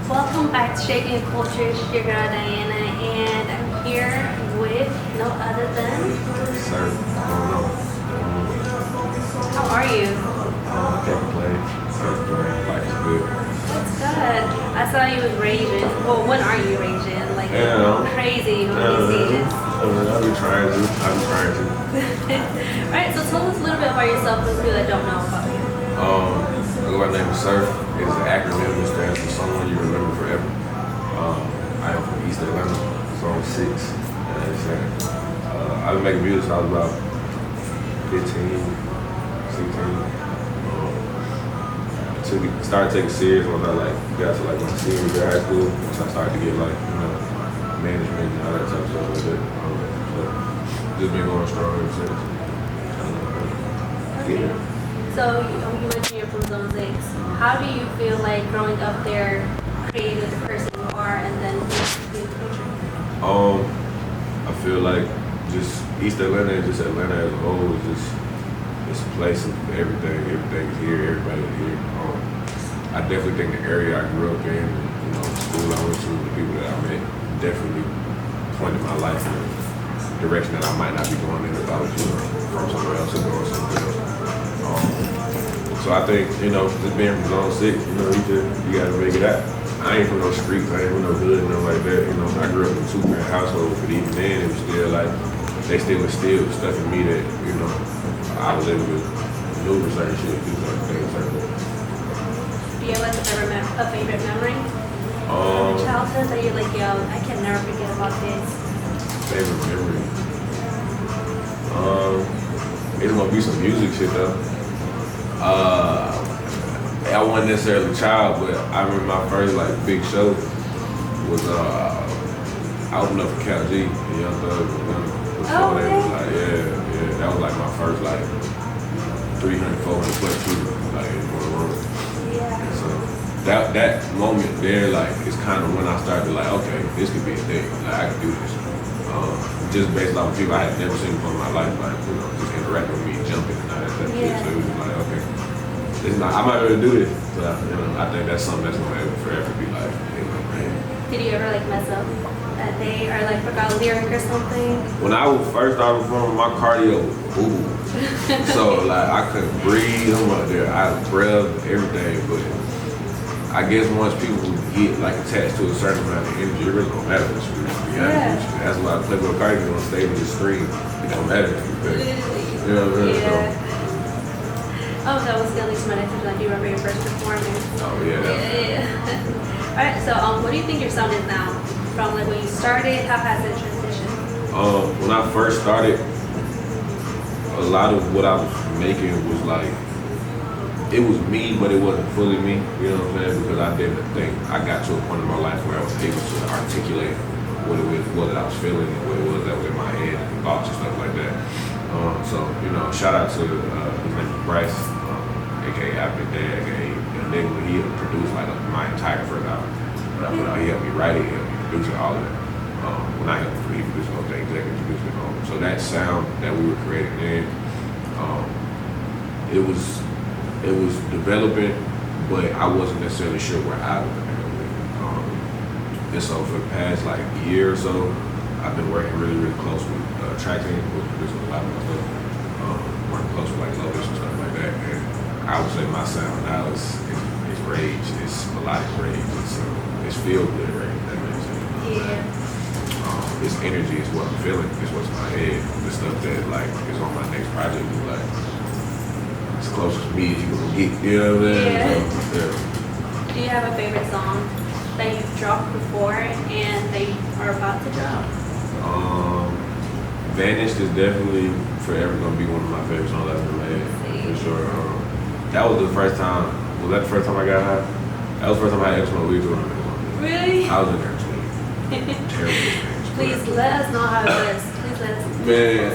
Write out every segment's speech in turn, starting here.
Welcome back to Shaking Culture. It's your girl Diana, and I'm here with no other than. Sir, I don't know. How are you? I can't play. Life is good. That's good. I saw you was raging. Well, when are you raging? Like crazy on these stages. I'll be trying to. Alright, so tell us a little bit about yourself for people that don't know about you. I go by the name of S.U.R.F. It's an acronym that stands for Someone You Remember Forever. I am from East Atlanta, Zone 6. I've been making music since I was about 15, 16. Started taking serious once I got to my senior year of high school. Once I started to get management and all that type of stuff like that. So just been going strong ever since. Yeah. So you mentioned you're from Zone 6. How do you feel like growing up there created the person you are and then being the future? I feel like just East Atlanta and just Atlanta as a whole is just it's a place of everything. Everything's here, everybody's here. I definitely think the area I grew up in, the school I went to, the people that I met, definitely pointed my life in a direction that I might not be going in if I was from somewhere else or going somewhere else. So I think, just being from Zone 6, you gotta make it out. I ain't from no streets, I ain't from no hood, nothing like that. I grew up in a two-parent household, but even then it was still they still instilled stuff in me that, I was able to maneuver certain shit, do certain things, certain things. Do you have a favorite memory from childhood that you're like, yo, I can never forget about this? Favorite memory? It's gonna be some music shit though. I wasn't necessarily a child, but I remember my first big show was I opened up for Cal G and Young Thug. Oh, they was that was my first 300, 400 plus people in one room. Yeah. So that moment there is kind of when I started okay, this could be a thing. I could do this. Just based off of people I had never seen before in my life, just interacting with me, jumping and all that stuff. Yeah. So it was okay. I might be able to do this. So, I think that's something that's gonna forever be man. Did you ever mess up that day or forgot a lyric or something? When I first started performing, my cardio was so I couldn't breathe. I'm up there, I breathed everything, but I guess once people get attached to a certain amount of energy, it really don't matter what you do. That's why I play with cardio on stage and just scream. It don't matter. You know what I mean? Yeah. Oh, that was at least my next question. Do you remember your first performance? Oh yeah. Alright, so what do you think your sound is now? From when you started, how has it transitioned? When I first started, a lot of what I was making was it was me, but it wasn't fully me. You know what I'm saying? Because I didn't think I got to a point in my life where I was able to articulate what it was that I was feeling and what it was that was in my head and thoughts and stuff like that. So shout out to his name is Bryce, aka Apple Dad, aka Nigga. He produced my entire first album. When I put out, he helped me write it, he helped me produce it, all of that. When I helped him, he produced the whole thing, executive produced it. So that sound that we were creating then, it was developing, but I wasn't necessarily sure where I was going to go with it. And so for the past year or so, I've been working really, really close with track team, with producing a lot of my stuff, working close with Lotus and stuff like that. And I would say my sound now is rage, it's melodic rage, it's feel good rage, that makes sense. Yeah. This energy is what I'm feeling, it's what's in my head. The stuff that is on my next project is as close as me as you gonna get, you know what I'm saying? Yeah. So, yeah. Do you have a favorite song that you've dropped before and that you are about to drop? Vanished is definitely forever gonna be one of my favorite songs I've ever made, for sure. That was the first time. Was that the first time I got high? That was the first time I had smoked weed. Really? I was in there tweeting. Terrible things. Please let us know how it was. Please let us know. Man,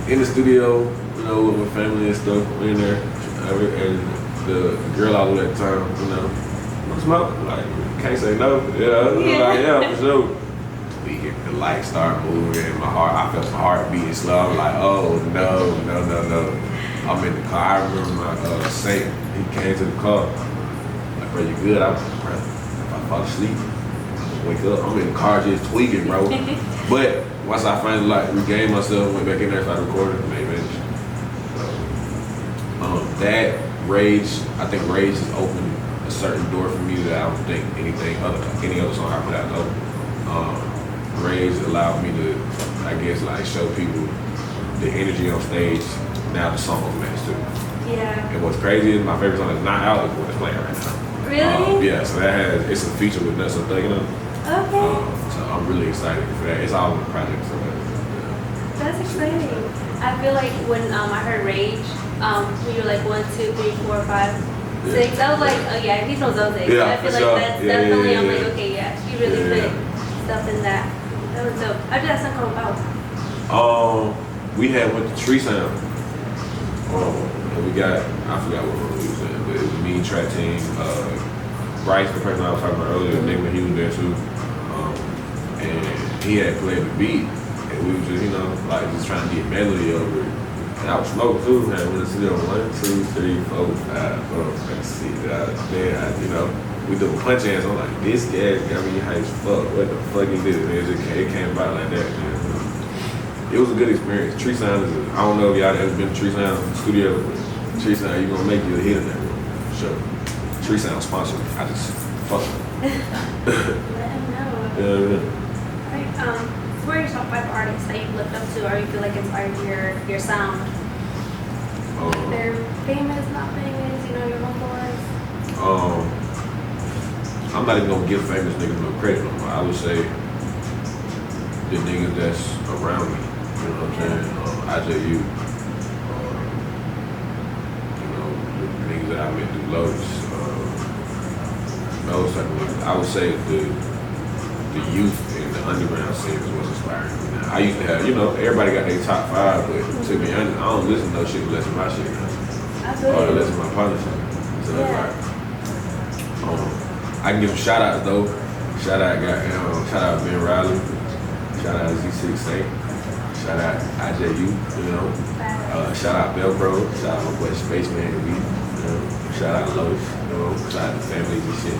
in the studio, with my family and stuff, in there, and the girl I was with at the time, want to smoke? Can't say no. Yeah, for sure. The lights start moving, I felt my heart beating slow. I'm oh no. I'm in the car. I remember my Saint, he came to the car. bro, you good? Bro, if I fall asleep, wake up, I'm in the car just tweaking, bro. But once I finally like regained myself, went back in there, started recording, made managed. That Rage, I think Rage has opened a certain door for me that I don't think any other song I put out though. Rage allowed me to, I guess, like show people the energy on stage. Now the song was matched too. Yeah. And what's crazy is my favorite song is Not Out is what it's playing right now. Really? Yeah, so it's a feature with Nuts and Thug, you know? Okay. So I'm really excited for that. It's all in the project, so That's exciting. I feel like when I heard Rage, when you were like 1, 2, 3, 4, 5, 6, I was like, oh yeah, he's from those days. Yeah, I feel like sure. that's Yeah, definitely, yeah, I'm yeah. like, okay, yeah, he really put stuff in that. That was dope. How did that song come about? we had went to Tree Sound. And we got, I forgot what room we was in, but it was me, Track Team, Bryce, the person I was talking about earlier, Nick, he was there too. And he had played the beat, and we was just, like just trying to get melody over it. And I was smoking too, man. We was sitting on 1, 2, 3, 4, 5, 6, 7, we doing punch hands. I'm like, this gas got me high as fuck. What the fuck is this? And it came about like that, man. It was a good experience. Tree Sound is, I don't know if y'all ever been to Tree Sound studio, but Tree Sound, you're gonna make you a hit in that room. Sure. Tree Sound sponsored me. I just fuck them. Let him know. Yeah. Right, who are your top 5 artists that you looked up to or you feel like inspired your sound? They're famous, not famous, your homeboys? I'm not even gonna give famous niggas no credit no more. I would say the niggas that's around me. You know what I'm saying? IJU. The niggas that I met through Lotus. Those type of niggas. I would say the youth in the underground scene is what's inspiring me now. I used to have, everybody got their top 5, but to be honest, I don't listen to no shit unless it's my shit now. Or unless it's my partner shit. So that's like, I can give some shout outs though. Shout out Ben Riley. Shout out Z6 Saint. Shout out IJU, shout out Velcro. Shout out my boy Spaceman and me. Shout out Lotus, shout out the families and shit.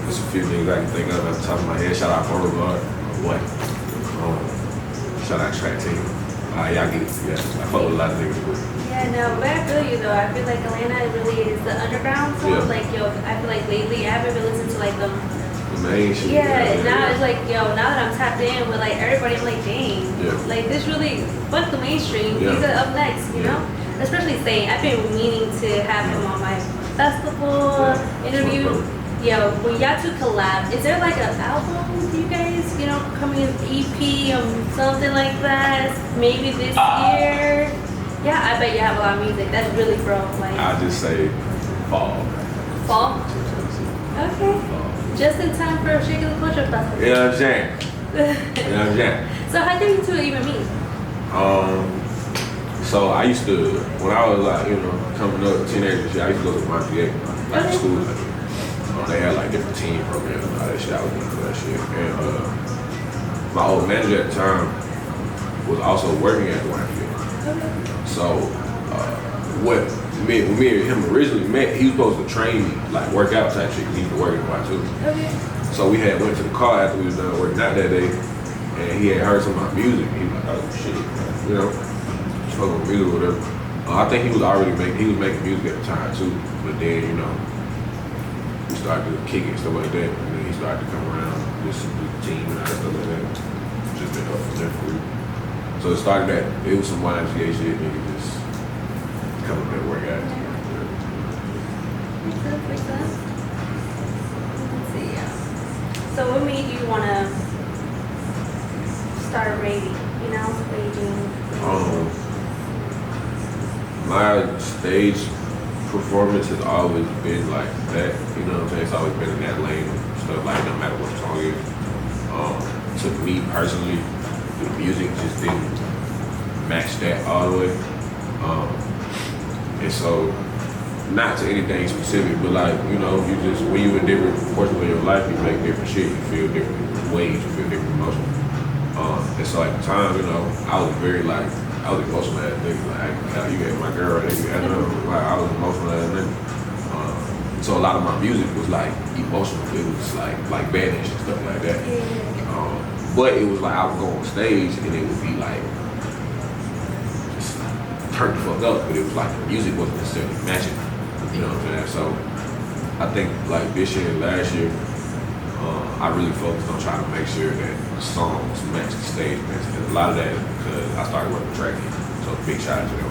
There's a few things I can think of off the top of my head. Shout out Beauregard, my boy. Shout out Track Team. Y'all get it. Yeah, I fuck with a lot of niggas. Yeah, no, but I feel you though. I feel like Atlanta really is the underground zone. Yeah. Like, I feel like lately I haven't been listening to like the main shit. Yeah, now it's like, now that I'm tapped in with like everybody, I'm like, dang. Yeah. Like this really, fuck the mainstream. Yeah. He's up next, you know? Especially Saint. I've been meaning to have him on my festival interview. Yo, when y'all two collab, is there like an album with you guys, coming in EP or something like that? Maybe this year? Yeah, I bet you have a lot of music. That's really broke. Like, I'll just say fall. Fall? Okay. Fall. Just in time for Shaking the Culture Festival. You know what I'm saying? So how did you two even meet? So I used to, when I was like, coming up, teenager shit, I used to go to Montreal, like schools. They had like different team programs and all that shit. I was into that shit. And my old manager at the time was also working at the Montreal. Okay. So when me and him originally met, he was supposed to train me, like workout type shit, because he was working a lot too. Okay. So we had went to the car after we was done working out that day, and he had heard some of my music. He was like, oh shit, smoking music or whatever. I think he was making music at the time too, but then, we started to kick it and stuff like that, and then he started to come around, listen to the team and all that stuff like that. Just been up from there for you. So it started that, it was some YMCA shit, nigga, just coming there work out. Makes sense. Let's see, So what made you want to start raving, raging? My stage performance has always been like that, you know what I'm saying? It's always been in that lane and stuff, like no matter what the song is. To me personally, the music just didn't match that all the way. And so, not to anything specific, but like, you just, when you in different portions of your life, you make different shit, you feel different ways, you feel different emotions. And so at the time, I was very like, I was emotional ass nigga, like, you got my girl, I was emotional ass nigga. So a lot of my music was like emotional. It was like Banish and stuff like that. But it was like I would go on stage and it would be like just turned the fuck up. But it was like the music wasn't necessarily matching. You know what I'm saying? So I think like this year and last year, I really focused on trying to make sure that the songs match the stage match. And a lot of that is because I started working with tracking. So big shout out to them.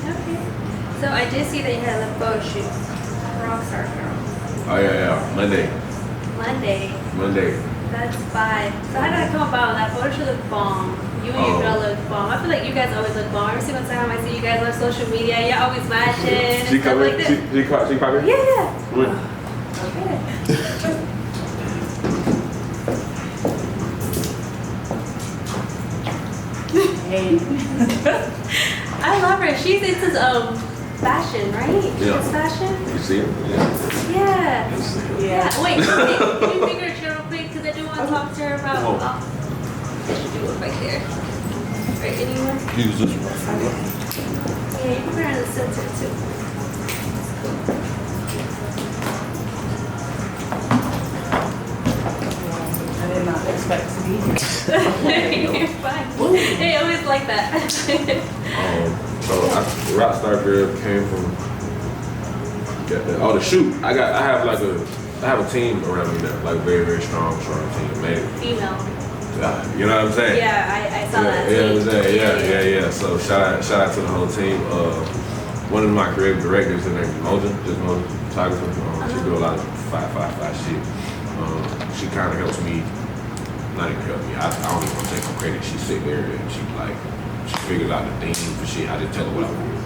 Okay. So I did see that you had a photo shoot. Rockstar Girl. Oh yeah. Monday. That's fine. So how did that come about? That photo shoot looked bomb. You and your girl look bomb. I feel like you guys always look bomb. Every single time I see you guys on social media, you're always matching. She come in? She come in? Yeah. What? Okay. Hey. I love her. She's into fashion, right? She does fashion? You see her? Yeah. Yeah. Wait, can you figure her real quick? Because I do want to talk to her about. Oh. What should you look right there? Right, anyone? Use this one. Yeah, you can put her in the center too. I did not expect to be here. You're fine. They always like that. So Rockstar Girl came from the shoot. I have a team around me now, like very, very strong team. Man. Female. You know what I'm saying? Yeah, I saw that. Yeah. So shout out to the whole team. One of my creative directors, her name is Moja, just Moja photographer. She do a lot of 555 shit. She kind of helps me. Not even help me. I don't even want to take no credit. She sit there and she figures out the theme for shit. I just tell her what I want.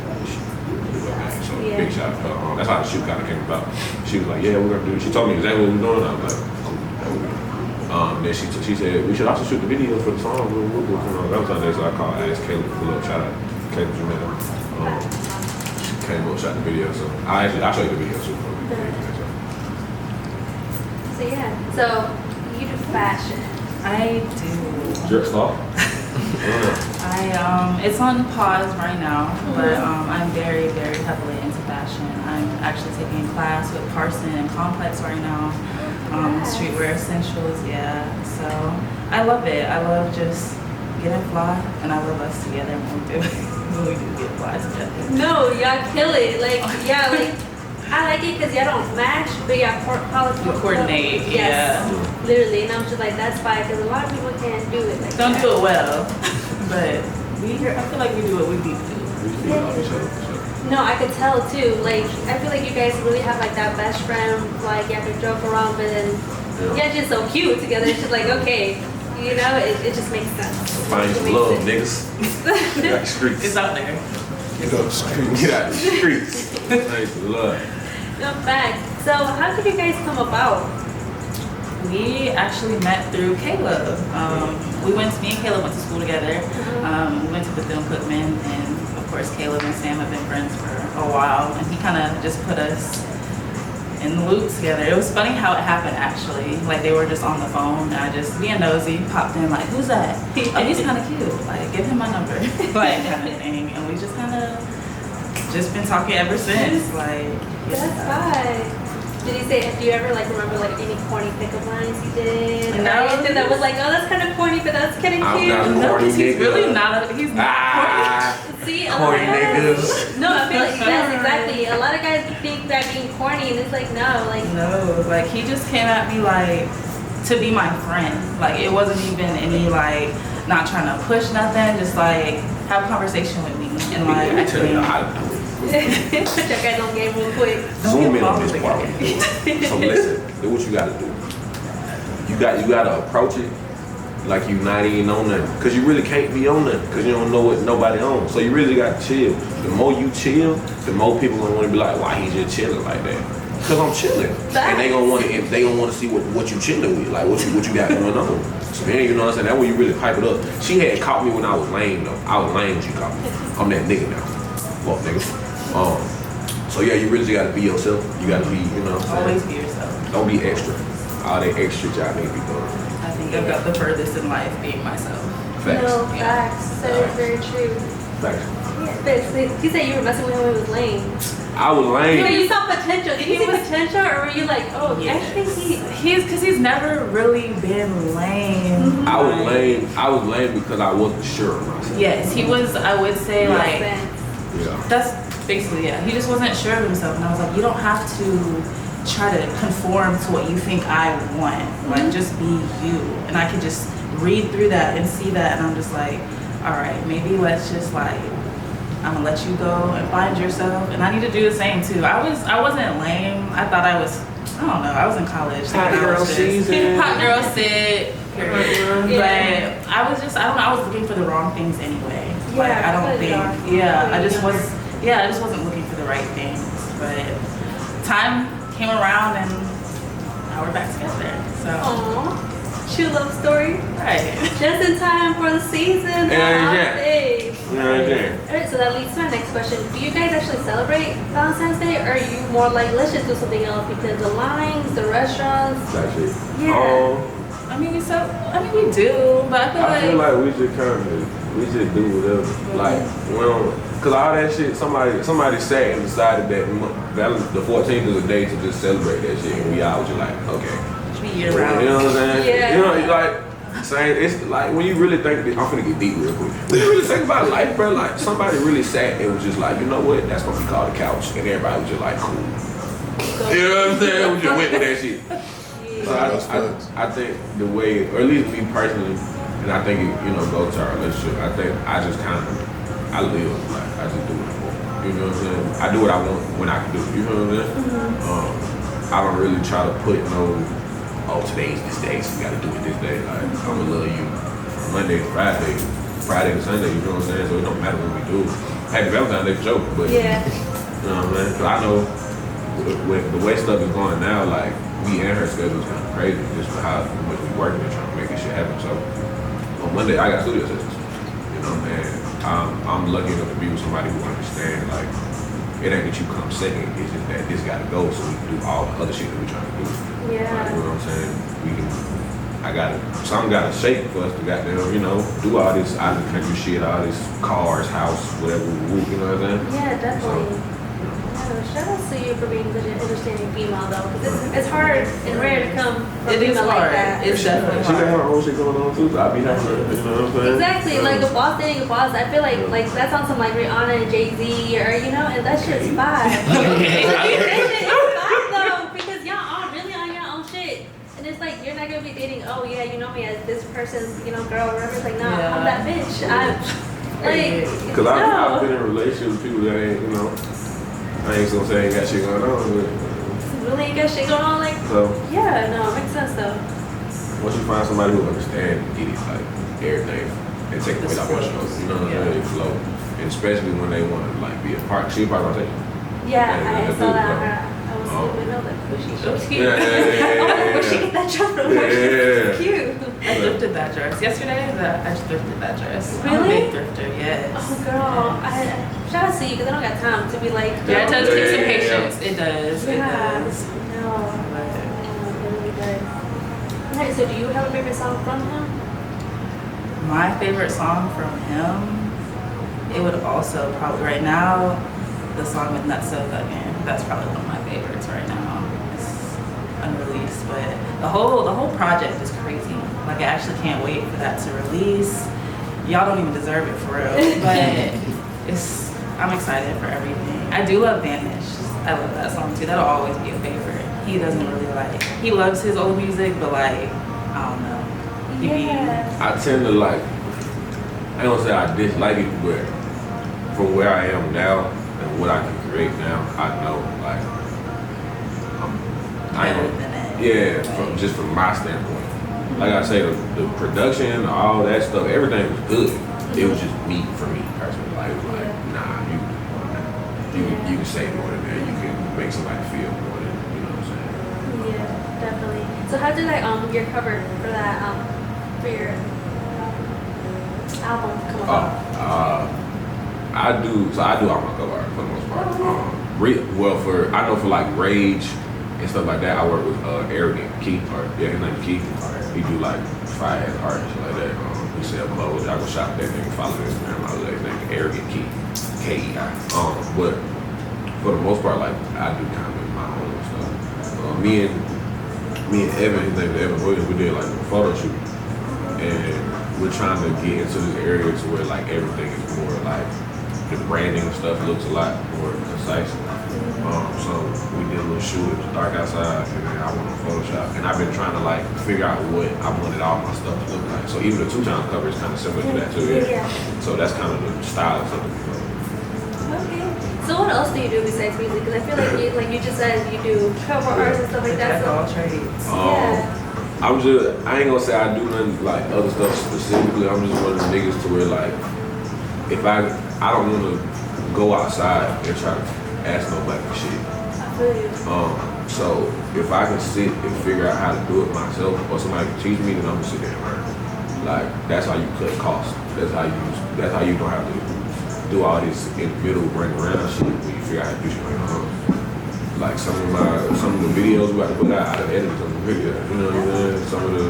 So big shout out to her. That's how the shoot kind of came about. She was like, yeah, we're gonna do. She told me exactly what we're doing. I was like, then she said we should also shoot the video for the song. That was Sunday, so I called, asked Caleb to pull up. Shout out Caleb Jamel. She came up, shot the video. So I'll show you the video too. So yeah, so you do fashion. I do. Dress off. It's on pause right now, but I'm very, very heavily into fashion. I'm actually taking a class with Parson and Complex right now. Streetwear essentials, yeah. So I love it. I love just getting fly, and I love us together when we do get fly together. No, y'all kill it. Like, yeah, like I like it because y'all don't match, but y'all coordinate. Yeah. Literally, and I'm just like, that's fine because a lot of people can't do it. Like Don't do it well, but I feel like we do what we need to do. No, I could tell too. Like, I feel like you guys really have like that best friend. Like, you have to joke around, but then you're just so cute together. It's just like, okay, you know, it just makes sense. Find some love, niggas. Get out the streets. It's out there. Get out the streets. Find some love. No fact. So, how did you guys come about? We actually met through Caleb. Me and Caleb went to school together. We went to Bethune Cookman, and of course Caleb and Sam have been friends for a while, and he kind of just put us in the loop together. It was funny how it happened actually. Like they were just on the phone, and I just, being nosy, popped in like, who's that? Oh, he's kind of cute. Like, give him my number. Like, kind of thing. And we just kind of just been talking ever since. Like, That's fine. Did he say, do you ever like remember like any corny pickup lines he did? Or No. anything that was like, oh, that's kind of corny, but that's kind of cute? not no, corny, because he's nigga. really not. He's not See, a Corny lot of guys, niggas. no, I feel like that's exactly. A lot of guys think that being corny, and it's like, no, like. No, like he just came at me like to be my friend. Like it wasn't even any like not trying to push nothing, just like have a conversation with me and like Let me tell you how to do it. Put your guys on game real quick. Zoom in on this part. So listen, do what you gotta do. You gotta approach it like you not even on nothing. Cause you really can't be on nothing because you don't know what nobody on. So you really gotta chill. The more you chill, the more people gonna wanna be like, why he just chilling like that? Cause I'm chilling. And they gonna wanna see what you chilling with, like what you got going on. So then, you know what I'm saying? That's when you really pipe it up. She had caught me when I was lame though. I was lame when she caught me. I'm that nigga now. Fuck nigga. So yeah, you really gotta be yourself. You gotta be, you know what I'm always saying? be yourself. Don't be extra. All that extra y'all need to be doing. I think I've got the furthest in life being myself. Facts. No, facts. That is very true. Facts. Yeah. He said you were messing with him when he was lame. I was You, lame. you saw potential. Did you see potential, or were you like, oh, I think he's never really been lame. I was lame. I was lame because I wasn't sure of myself. Yes, he was. I would say like Yeah. that's basically He just wasn't sure of himself, and I was like, you don't have to try to conform to what you think I want. Like, just be you. And I could just read through that and see that, and I'm just like, all right, maybe let's just like, I'm gonna let you go and find yourself. And I need to do the same too. I wasn't lame. I thought I was, I don't know, I was in college. Hot girl season. Hot girl sit. But I was just, I don't know, I was looking for the wrong things anyway. Like, I don't think, I just wasn't looking for the right things. But time came around and now we're back together. So. Aww. True love story. Right. Just in time for the season. Yeah. Alright, so that leads to my next question. Do you guys actually celebrate Valentine's Day, or are you more like, let's just do something else because the lines, the restaurants? That's it. Yeah. I mean, we do, but I feel like we should do whatever. Like, we don't, cause all that shit, somebody sat and decided that the 14th is a day to just celebrate that shit, and we all just like, okay. Year round. You know what I'm saying? Yeah. You know, like saying it's like when you really think, I'm gonna get deep real quick. When you really think about life, bro, like somebody really sat and was just like, you know what? That's gonna be called a couch, and everybody was just like, cool. You know what I'm saying? We just went with that shit. So I think the way, or at least me personally, and I think it, goes to our relationship. I think I just kind of, I live like I just do what I want. You know what I'm saying? I do what I want when I can do it. You know what I'm saying? I don't really try to put today's this day, so we gotta do it this day. Like, I'ma love you from Monday to Friday to Sunday, you know what I'm saying? So it don't matter when we do. Happy Valentine's Day for sure, but you know what I'm saying? Cause I know with the way stuff is going now, like, me and her schedule is kind of crazy just for how much we working and trying to make this shit happen. So on Monday, I got studio sessions, you know, and I'm lucky enough to be with somebody who understands, like, it ain't that you come second, it's just that this gotta go so we can do all the other shit that we trying to do. Yeah. Like, you know what I'm saying? Something gotta shake for us to goddamn, do all this out of the country shit, all this cars, house, whatever, you know what I'm saying? Yeah, definitely. So, shout out to you for being such an understanding female though, because it's hard and rare to come from a It is female like hard. that. It's definitely she got hard. her own shit going on too, so I be having her, you know what I'm saying? Exactly, like a boss dating a boss. I feel like that's on some like Rihanna and Jay-Z, or and that shit's fire. That shit is fire though, because y'all are really on your own shit. And it's like, you're not gonna be dating, oh yeah, you know me as this person's, girl, whatever. It's like, nah, I'm that bitch. Cause I've been in relationships with people that ain't, I ain't gonna say I ain't got shit going on, but really ain't got shit going on, like, so yeah, no, it makes sense though. once you find somebody who understands and get it, like, everything, and take away that emotional, they flow. And especially when they want to, like, be a part, she a part of my team. Yeah, I saw that. I was sleeping on that bushy. She was cute. Yeah. Where'd she get that dress from? Yeah. Cute. I thrifted that dress. Yesterday, I just thrifted that dress. Really? I'm a big thrifter, yes. Oh, girl. Shout out to you, because I don't got time to be like, Yeah, it does take some Yeah. patience. It does. It does. No. Really good. Okay, so do you have a favorite song from him? My favorite song from him, it would also probably, right now, the song with Nutso Thuggin'. That's probably one of my favorites right now. It's unreleased, but the whole project is crazy. Like, I actually can't wait for that to release. Y'all don't even deserve it for real, but I'm excited for everything. I do love Vanish. I love that song too. That'll always be a favorite. He doesn't really he loves his old music, but I don't know. I tend to I don't say I dislike it, but from where I am now and what I can create now, I know just from my standpoint. Like I say, the production, all that stuff, everything was good. It was just me, for me personally. It was nah, you can say more than that. You can make somebody feel more than, you know what I'm saying? Yeah, definitely. So how did your cover for that for your album come about? I do all my cover art for the most part. I know for Rage and stuff like that, I work with Arrogant Keith, his name is Keith. He do fire art and shit like that. He sell clothes. I go shop that nigga, follow his Instagram, his name is Arrogant Keith. KEI. But for the most part, like I do kind of my own stuff. Me and Evan, his name is Evan Williams, we did like a photo shoot, and we're trying to get into this area to where like everything is more like the branding and stuff looks a lot more concise. So we did a little shoot, it was dark outside, and then I went on Photoshop, and I've been trying to like figure out what I wanted all my stuff to look like. So even the 2 times cover is kind of similar to that too. Yeah. So that's kind of the style of something. Okay. So what else do you do besides music? Because I feel like you just said you do cover arts and stuff like that. Jack of all trades. I ain't gonna say I do nothing like other stuff specifically. I'm just one of the niggas to where like if I don't want to go outside and try to ask nobody for shit. I feel you. So if I can sit and figure out how to do it myself, or somebody can teach me, then I'm gonna sit there and learn. Like that's how you cut costs. That's how you don't have to do all this in the middle, bring around shit when you figure out how to do shit on your own. Like some of the videos we about to put out, I done edited some of the videos. You know what I'm saying? Some of the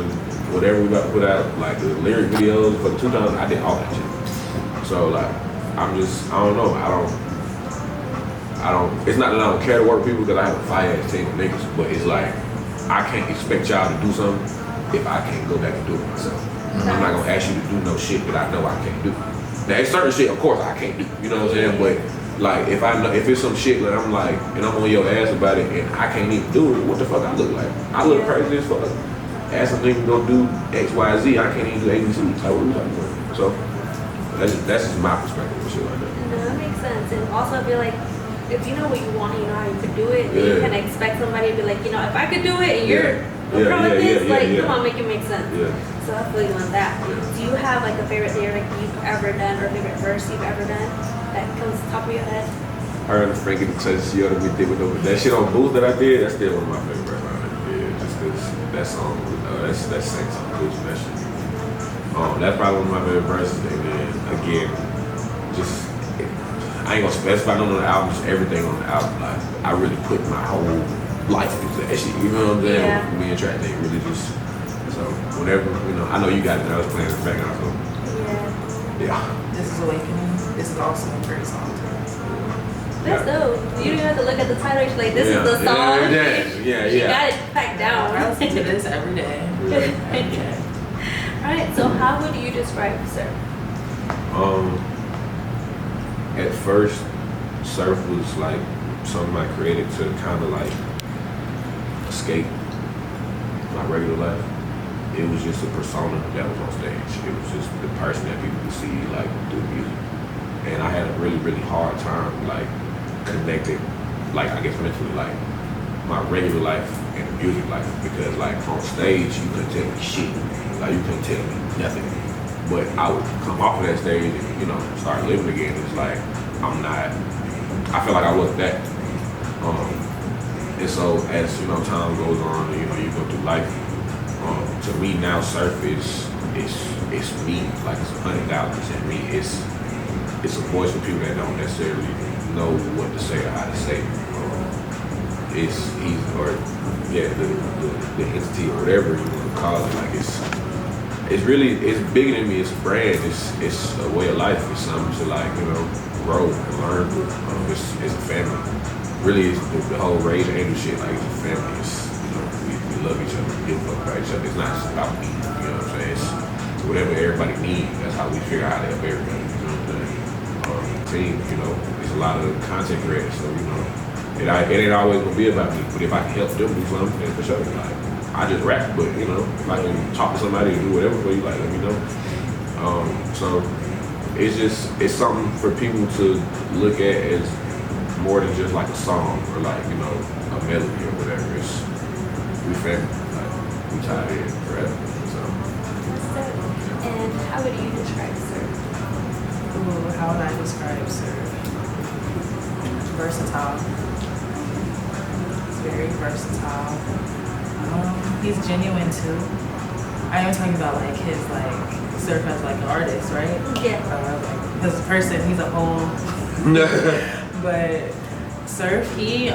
whatever we about to put out, like the lyric videos for the 2000s, I did all that shit. So like I don't know. It's not that I don't care to work with people because I have a fire-ass team of niggas, but it's like, I can't expect y'all to do something if I can't go back and do it myself. I'm not gonna ask you to do no shit that I know I can't do. Now, it's certain shit, of course, I can't do, you know what I'm saying? But like, if it's some shit that I'm like, and I'm on your ass about it and I can't even do it, what the fuck I look like? I look crazy as fuck. Ask a nigga to go do X, Y, Z, I can't even do ABC. Like, what are we talking about? So, that's just my perspective of shit like that. No, that makes sense. And also I feel like, if you know what you want, you know how you could do it, then you can expect somebody to be like, you know, if I could do it and you're okay with this, come on, make it make sense. Yeah. So I feel you on that. Yeah. Do you have like a favorite lyric you've ever done or a favorite verse you've ever done that comes top of your head? I heard Frankie says she ought to be with over that shit on Booth that I did. That's still one of my favorite right now. Yeah, just cause that song, that's saying something good from that shit. That's probably one of my favorite verses. And then again, just. I ain't gonna specify none on the album, just everything on the album. Like, I really put my whole life into that shit. You know what I'm saying? Yeah. Me and Track Day really just, so whenever, you know, I know you got it, I was playing in the background, so. Yeah. This is Awakening. This is also a great song too. That's dope. You don't have to look at the title, you're like, this is the song. She got it packed down. I listen to this every day. Alright, so how would you describe S.U.R.F? At first, S.U.R.F was like something I created to kind of like escape my regular life. It was just a persona that was on stage. It was just the person that people could see like do music. And I had a really, really hard time like connecting, like I guess mentally, like my regular life and the music life, because like on stage you couldn't tell me shit. Like you couldn't tell me nothing. But I would come off of that stage and, you know, start living again. It's like, I feel like I wasn't that. And so as, you know, time goes on, you know, you go through life, to me now S.U.R.F is me, like it's 100,000% me. It's a voice for people that don't necessarily know what to say or how to say it. The entity or whatever you want to call it, like it's bigger than me. It's a brand. It's a way of life. It's something to like, you know, grow and learn. It's a family. Really, it's the whole Rage Angel shit. Like it's a family. It's, you know, we love each other. We give a fuck about each other. It's not just about me. You know what I'm saying? It's whatever everybody needs. That's how we figure out how to help everybody. You know what I'm saying? Team. You know, there's a lot of content creators. So you know, it ain't always gonna be about me. But if I can help them do something, then for sure, like. I just rap, but you know, if I can talk to somebody and do whatever for you, like let me know. So it's something for people to look at as more than just like a song or like, you know, a melody or whatever. It's we family, like we tied in forever. So. And how would you describe S.U.R.F? Ooh, how would I describe S.U.R.F? Versatile. It's very versatile. He's genuine too. I am talking about like his like S.U.R.F as like an artist, right? Yeah. Like, this person, he's a whole. But S.U.R.F, he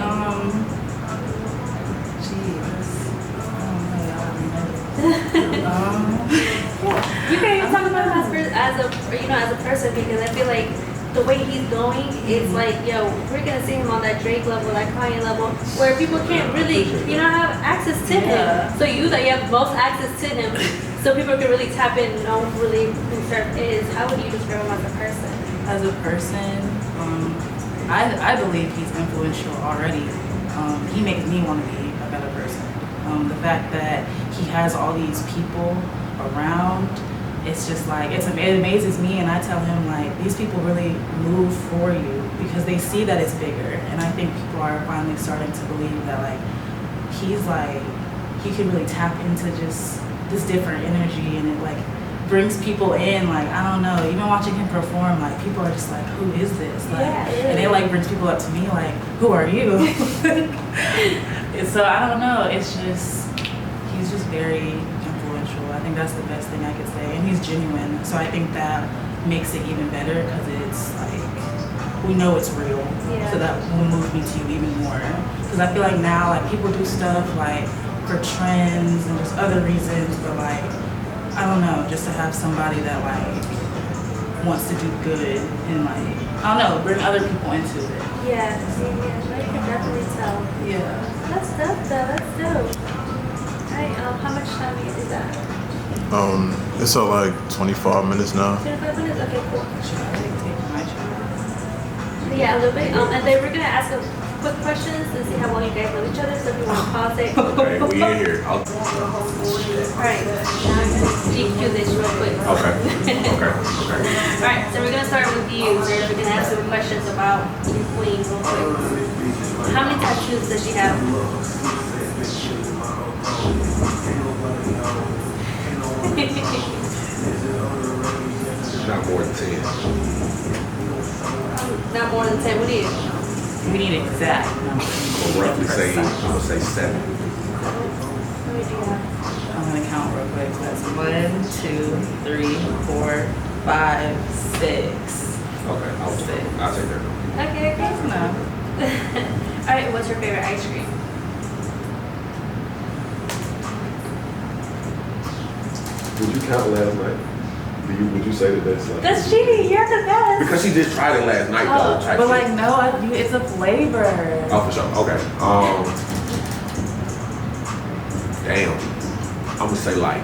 You can talk about him as a person, because I feel like the way he's going, it's like, yo, we're gonna see him on that Drake level, that Kanye level, where people can't really, have access to him. So you have most access to him, so people can really tap in and know really who S.U.R.F is. How would you describe him as a person? As a person, I believe he's influential already. He makes me want to be a better person. The fact that he has all these people around, it's just like, it amazes me, and I tell him, like, these people really move for you because they see that it's bigger. And I think people are finally starting to believe that, like, he can really tap into just this different energy, and it, like, brings people in. Like, I don't know, even watching him perform, like, people are just like, who is this? Like, and it, like, brings people up to me, like, who are you? And so I don't know, it's just, he's just very influential. I think that's the best thing I could say, and he's genuine, so I think that makes it even better because it's like, we know it's real, so that will move me to you even more. Because I feel like now, like, people do stuff like for trends and just other reasons, but like, I don't know, just to have somebody that like wants to do good and like, I don't know, bring other people into it. Yeah, I can definitely tell. Yeah. That's dope though, that's dope. Alright, how much time is that? It's like 25 minutes now. 25 minutes? Okay, cool. Should I like take my turn? Yeah, a little bit. And then we're gonna ask a quick questions to see how well you guys know each other, so if you want to pause it. Okay, we in here. Alright, now I'm gonna GQ this real quick. Okay. Alright, so we're gonna start with you. So we're gonna ask some questions about your queen real quick. How many tattoos does she have? Not more than 10. Not more than 10. What do you? We need exact numbers. Or roughly say, I'm gonna say 7. How many do you have? I'm gonna count real quick. So that's 1, 2, 3, 4, 5, 6. Okay, I'll take that. Okay, okay. No. Alright, what's your favorite ice cream? Would you count last night? Would you say that that's like... That's cheating. You're the best. Because she just tried it last night, though. Type But shit. like, no, it's a flavor. Oh, for sure. Okay. Damn. I'm gonna say like.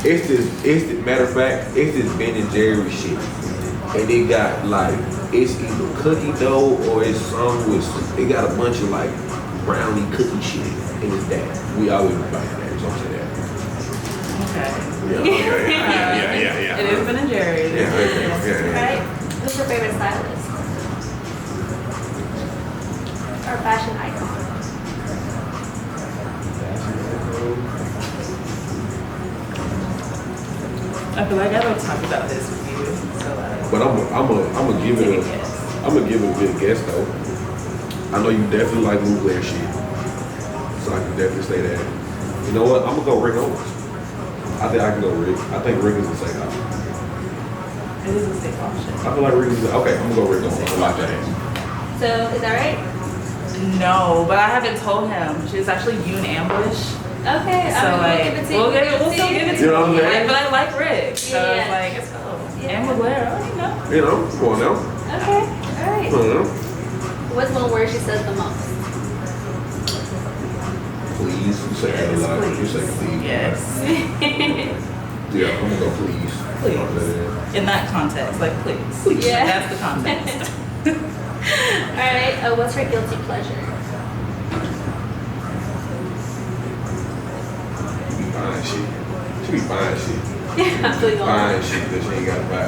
It's this. Matter of fact, it's this Ben and Jerry shit, and it got like, it's either cookie dough or it's some with. It got a bunch of like brownie cookie shit, and it's that. We always buy that. So I'm saying that. Okay. Yeah. It is Ben and Jerry's. Yeah. Alright, who's your favorite stylist? Or fashion icon? I feel like I don't talk about this with you. So like, But I'm gonna give take it a a. guess. I'm gonna give it a good guess though. I know you definitely like Blue Glare shit, so I can definitely say that. You know what? I'm gonna go Rick Owens. I think I can go Rick. I think Rick is the safe option. It is a safe option. I feel like Rick is okay. I'm gonna go Rick Owens. I like that answer. So, is that right? No, but I haven't told him. She was actually you in ambush. Okay, So like, we'll still give it to You know what I'm you. saying? Like, but I like Rick, so Yeah. it's like, it's cool. Yeah. And McGuire, oh, you know. You know, come on now. Okay, alright. Come on now. What's one word she says the most? Please, you say that a lot. You say please. Yes. Yeah, I'm gonna go please. Please. In that context, like please. Yeah. That's the context. Alright, what's her guilty pleasure? Buying shit. She be buying shit. I feel you on Buying that. shit that she ain't gotta buy.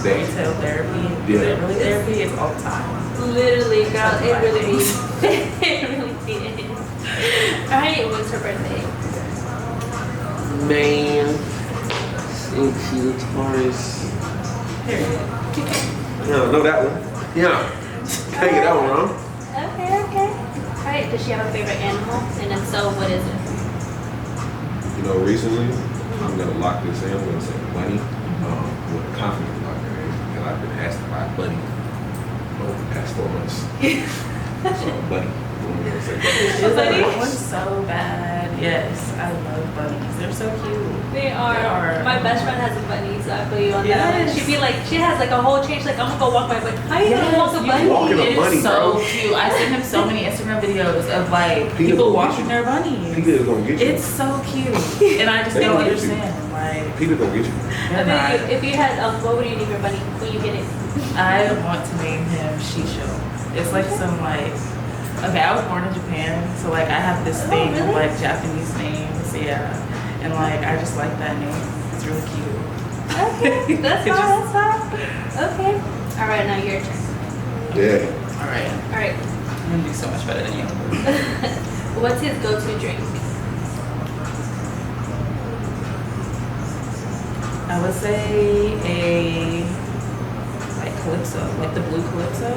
Retail therapy. Yeah. Is it really therapy? It's all the time. Literally, girl, it really is. It really is. Alright, what's her birthday? Man, since she's a Taurus. Period. Yeah, know that one. Yeah. Can't get that one wrong. Okay. Alright, does she have a favorite animal? And if so, what is it? You know, recently, I'm gonna lock this in. I'm gonna say bunny. With a confidence lock it in. And I've been asked to buy bunny over the past 4 months. So bunny. It's bunny? like, one's so bad. Yes, I love bunnies. They're so cute. They are. They are. My best friend has a bunny, so I feel you on that one. Yes. She'd be like, she has like a whole change. Like, I'm gonna go walk my bunny. How you gonna walk a you bunny? walking a It's bunny, so bro. cute. I send him so many Instagram videos of like Peter people gonna get walking you. their bunnies. Peter is gonna get you. It's so cute, and I just They don't gonna get you. understand. Like, Peter gonna get you. they're I not. mean, if you had, what would you name your bunny when you get it? I want to name him Shisho. It's like some like. Okay, I was born in Japan, so like I have this thing really? with like Japanese names, yeah, and like I just like that name. It's really cute. Okay, that's It fine. just- That's fine. Okay. All right, now your turn. Yeah. All right, All right. I'm gonna do so much better than you. What's his go-to drink? I would say a like Calypso, like the blue Calypso.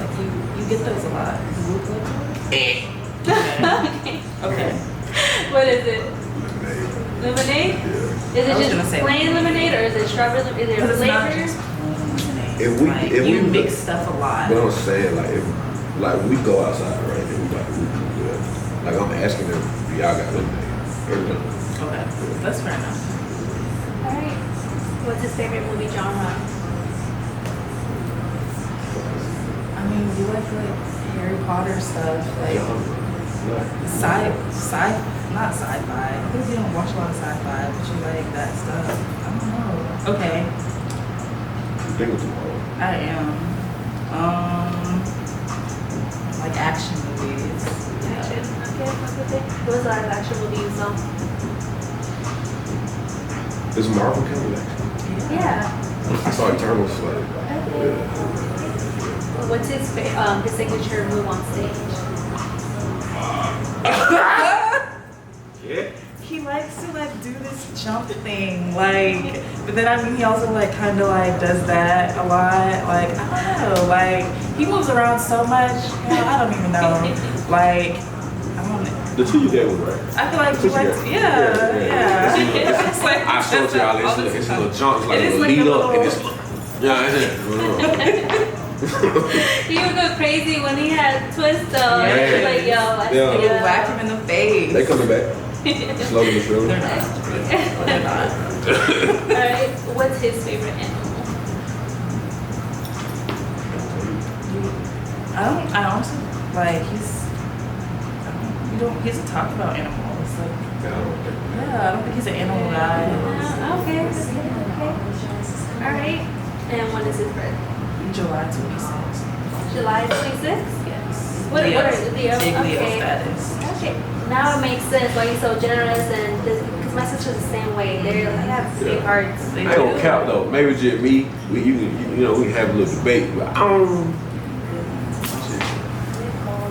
Like you get those a lot. The blue Calypso. Okay. Okay. What is it? Lemonade? Yeah. Is I it was gonna just say plain lemonade or is it strawberry? Is there Because it's not flavor? just plain lemonade. If we- like, if you we- mix stuff a lot. But I'm saying, like, if, like, we go outside, right, and we like, we do good. Like, I'm asking them, do y'all got lemonade? Every time. Okay, that's fair enough. All right. What's his favorite movie genre? I mean, you like Harry Potter stuff, like not sci-fi. I think you don't watch a lot of sci-fi, but you like that stuff. I don't know. Okay, You think it's tomorrow? I am. Like action movies. Action. Okay. What was the last action movie you saw? Is Marvel coming actually? Yeah. I saw Eternals, like, Okay. yeah. What's his signature move on stage? Yeah. He likes to like do this jump thing, like, but then I mean he also like kind of like does that a lot. Like I don't know, like he moves around so much. You know, I don't even know. Like I don't know. The two you gave was right. I feel like he likes, Yeah. yeah. It's like I showed y'all all it's this a little jump, like It a is little like a lead up, and little- it's yeah, it's He would go crazy when he had twist though. Yeah. He was like, yo, I Yeah. You whack him in the face. They coming back. Slowly but surely. They're not. They're not. Alright, what's his favorite animal? I honestly like he doesn't talk about animals. Like yeah, I don't think he's an animal guy. Okay. Alright. And when is his birthday? July 26th. July 26th? Yes. What Leo. are Leo? Big Leo Okay. status. Okay. Now it makes sense why he's so generous and because my sister's the same way. They have big hearts. They I don't do. count though. Maybe just me. You know, we can have a little debate, but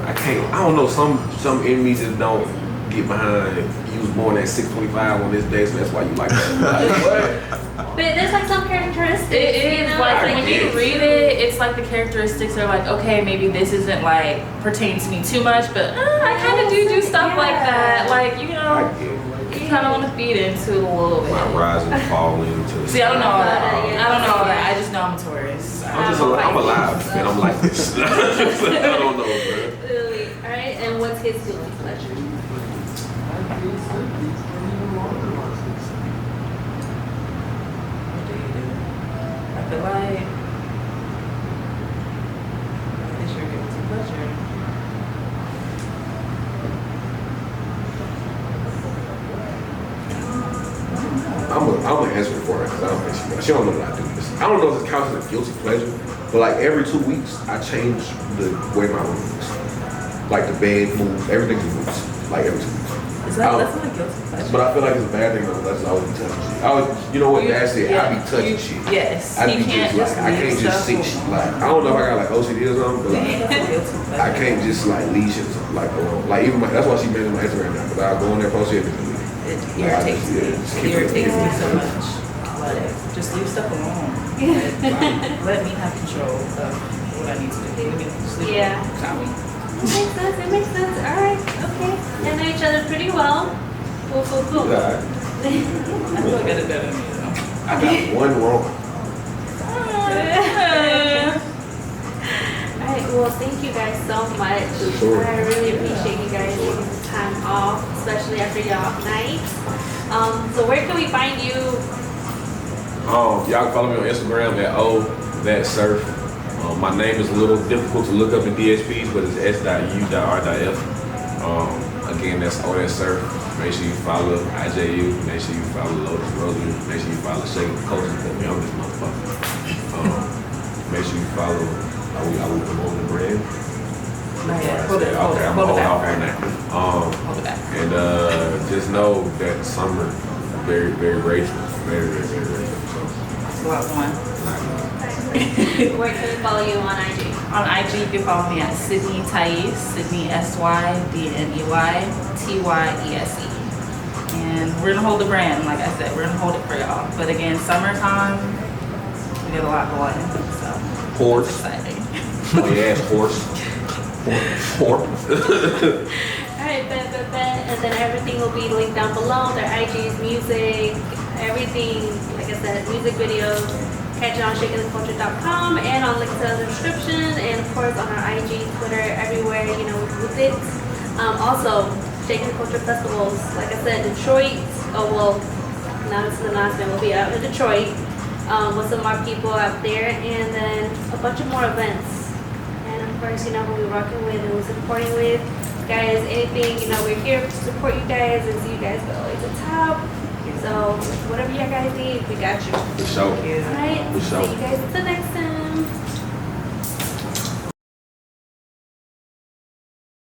I can't. I don't know. Some enemies just don't get behind. You was born at 6:25 on this day, so that's why you like that. Like, what? But there's like some characteristics. It is you know? like it's when you read it, it's like the characteristics are like, okay, maybe this isn't like pertain to me too much, but I kind of do stuff like that. Like you I know, get it. you kind of want to feed into it a little bit. My rising, falling to. See, I don't know all that. Yeah. I don't know all that. I just know I'm a Taurus. I'm alive, and I'm like this. I don't know, bro. Literally. All right. And what's his guilty pleasure? I feel like it's your guilty pleasure. I'm gonna answer it for her because I don't think she don't know that I do this. I don't know if this counts as a guilty pleasure, but like every 2 weeks I change the way my room looks. Like the bed moves, everything just moves. Like every 2 weeks. Is that that's not a guilty pleasure? But I feel like it's a bad thing though. That's always be touching shit. You know what Dad said? I be touching shit. Yes. I You be can't just like I can't leave just stuff see shit. Like I don't know if I got like OCD or something, but like, That's a guilty pleasure. I can't just like leave shit like alone. Like even that's why she made my Instagram now. Because I go on there post it and delete it. It Like, I irritates just- me. yeah, just It keep it- irritates me keep it- so much. Like, just leave stuff alone. Like, let me have control of what I need to do. Let me sleep. Yeah. Not me. It makes sense. It makes sense. All right. Okay. And know each other pretty well. Cool. Yeah, I feel like I did better than you, though. I got one wrong. Alright, Well, thank you guys so much. sure. I really appreciate you guys taking the time off, especially after your off night. So where can we find you? Y'all can follow me on Instagram at S.U.R.F. My name is a little difficult to look up in DSPs, but it's S.U.R.F. Again, that's S.U.R.F. Make sure you follow IJU. Make sure you follow Lotus Rosie. Make sure you follow Shaking the Coaches. Put me on this motherfucker. Make sure you follow. Are we promoting the brand? Hold it Okay, I'm gonna hold back. off on that. Hold it back. And just know that summer, very, very grateful. Very, very, very grateful. So that's one. Where can we follow you on IG? On IG, you can follow me at Sydney Thais, Sydney SYDNEYTYESE. And we're gonna hold the brand, like I said, we're gonna hold it for y'all. But again, summertime, we got a lot going, so Horse. it's exciting. Oh yeah, horse. Horse. Alright, bet. And then everything will be linked down below. Their IGs, music, everything. Like I said, music videos. Catch it on shakingtheculture.com and on links to the description. And of course on our IG, Twitter, everywhere, with it. Also, Shaking the Culture Festivals. Like I said, Detroit. Oh, well, now this is the announcement. We'll be out in Detroit with some of our people out there. And then a bunch of more events. And of course, who we're rocking with and we're supporting with. Guys, anything, we're here to support you guys and see you guys go to the top. So, whatever you guys need, we got you. For sure. Thank you. Alright, For see sure. you guys at the next time.